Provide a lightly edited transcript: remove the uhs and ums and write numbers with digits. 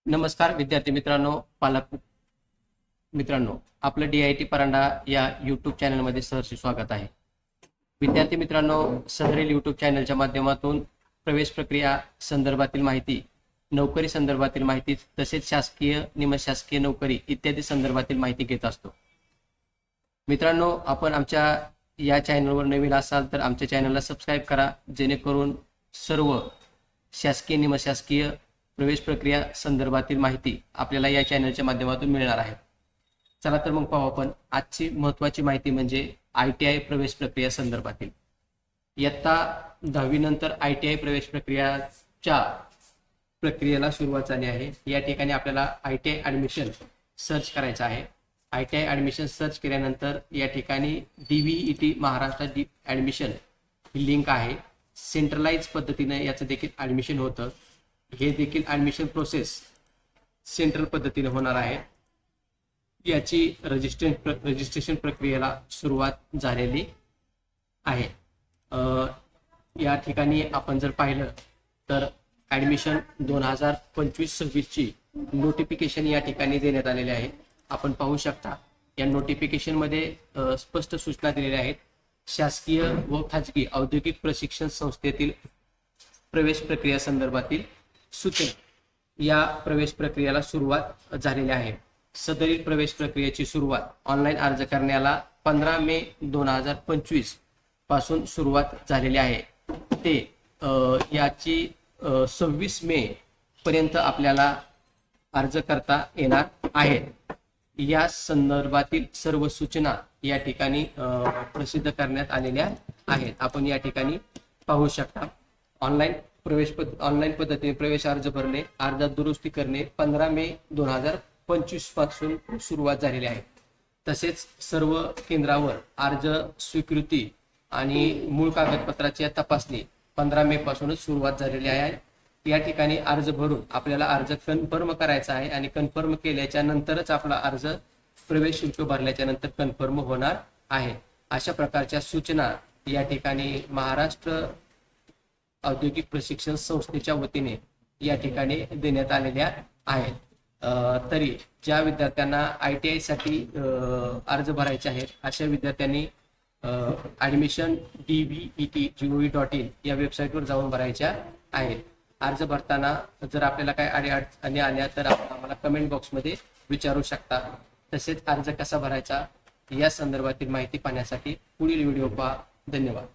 नमस्कार विद्यार्थी मित्रांनो, पालक मित्रांनो, आपलं DIT परांडा या यूट्यूब चॅनलमध्ये सहर्ष स्वागत आहे. विद्यार्थी मित्रांनो, सहरेल यूट्यूब चॅनलच्या माध्यमातून प्रवेश प्रक्रिया संदर्भातील माहिती, नोकरी संदर्भातील माहिती, तसेच शासकीय निमशासकीय नोकरी इत्यादी संदर्भातील माहिती घेत असतो. मित्रांनो, आपण आमच्या या चॅनलवर नवीन असाल तर आमच्या चॅनलला सबस्क्राईब करा, जेणेकरून सर्व शासकीय निमशासकीय प्रवेश प्रक्रिया संदर्भातील माहिती आपल्याला या चॅनलच्या माध्यमातून मिळणार आहे. चला तर मग पाहू आपण आजची महत्त्वाची माहिती म्हणजे ITI प्रवेश प्रक्रिया संदर्भातील. इयत्ता 10वी नंतर ITI प्रवेश प्रक्रियाच्या प्रक्रियेला सुरुवात झाली आहे. या ठिकाणी आपल्याला ITI ॲडमिशन सर्च करायचं आहे. ITI ॲडमिशन सर्च केल्यानंतर या ठिकाणी DVET महाराष्ट्र ॲडमिशन ही लिंक आहे. सेंट्रलाइज पद्धतीने याचं देखील ॲडमिशन होतं. हे देखील ॲडमिशन प्रोसेस सेंट्रल पद्धतीने होणार आहे. याची रजिस्ट्रेशन प्रक्रियेला सुरुवात झालेली आहे. या ठिकाणी आपण जर पाहिलं तर ॲडमिशन 2025-26 ची नोटिफिकेशन या ठिकाणी देण्यात आलेले आहे. आपण पाहू शकता या नोटिफिकेशन मध्ये स्पष्ट सूचना दिलेल्या आहेत. शासकीय व खाजगी औद्योगिक प्रशिक्षण संस्थेतील प्रवेश प्रक्रिया संदर्भातील सूचना. या प्रवेश प्रक्रियेला सुरुवात झालेली आहे. सदरील प्रवेश प्रक्रियेची सुरुवात ऑनलाईन अर्ज करण्याला 15 मे 2025 पासून सुरुवात झालेली आहे. ते याची 26 मे पर्यंत आपल्याला अर्ज करता येणार आहे. या संदर्भातील सर्व सूचना या ठिकाणी प्रसिद्ध करण्यात आलेल्या आहेत. आपण या ठिकाणी पाहू शकता. ऑनलाईन पद्धतीने प्रवेश अर्ज भरणे, अर्जात दुरुस्ती करणे 15 मे 2025 पासून सुरुवात झालेली आहे. तसेच सर्व केंद्रावर अर्ज स्वीकृती आणि मूळ कागदपत्राची तपासणी 15 मे पासूनच सुरुवात झालेली आहे. या ठिकाणी अर्ज भरून आपल्याला अर्ज कन्फर्म करायचा आहे आणि कन्फर्म केल्याच्या नंतरच आपला अर्ज प्रवेश शुल्क भरल्याच्या नंतर कन्फर्म होणार आहे. अशा प्रकारच्या सूचना या ठिकाणी महाराष्ट्र औद्योगिक प्रशिक्षण संस्थेच्या वतीने या ठिकाणी देण्यात आलेल्या आहेत. तरी ज्या विद्यार्थ्यांना ITI साठी अर्ज भरायचे आहेत अशा विद्यार्थ्यांनी ॲडमिशन dvet.gov.in या वेबसाईटवर जाऊन भरायच्या आहेत. अर्ज भरताना जर आपल्याला काही अडचणी आल्या तर आपण आम्हाला कमेंट बॉक्समध्ये विचारू शकता. तसेच अर्ज कसा भरायचा या संदर्भातील माहिती पाहण्यासाठी पुढील व्हिडिओ पहा. धन्यवाद.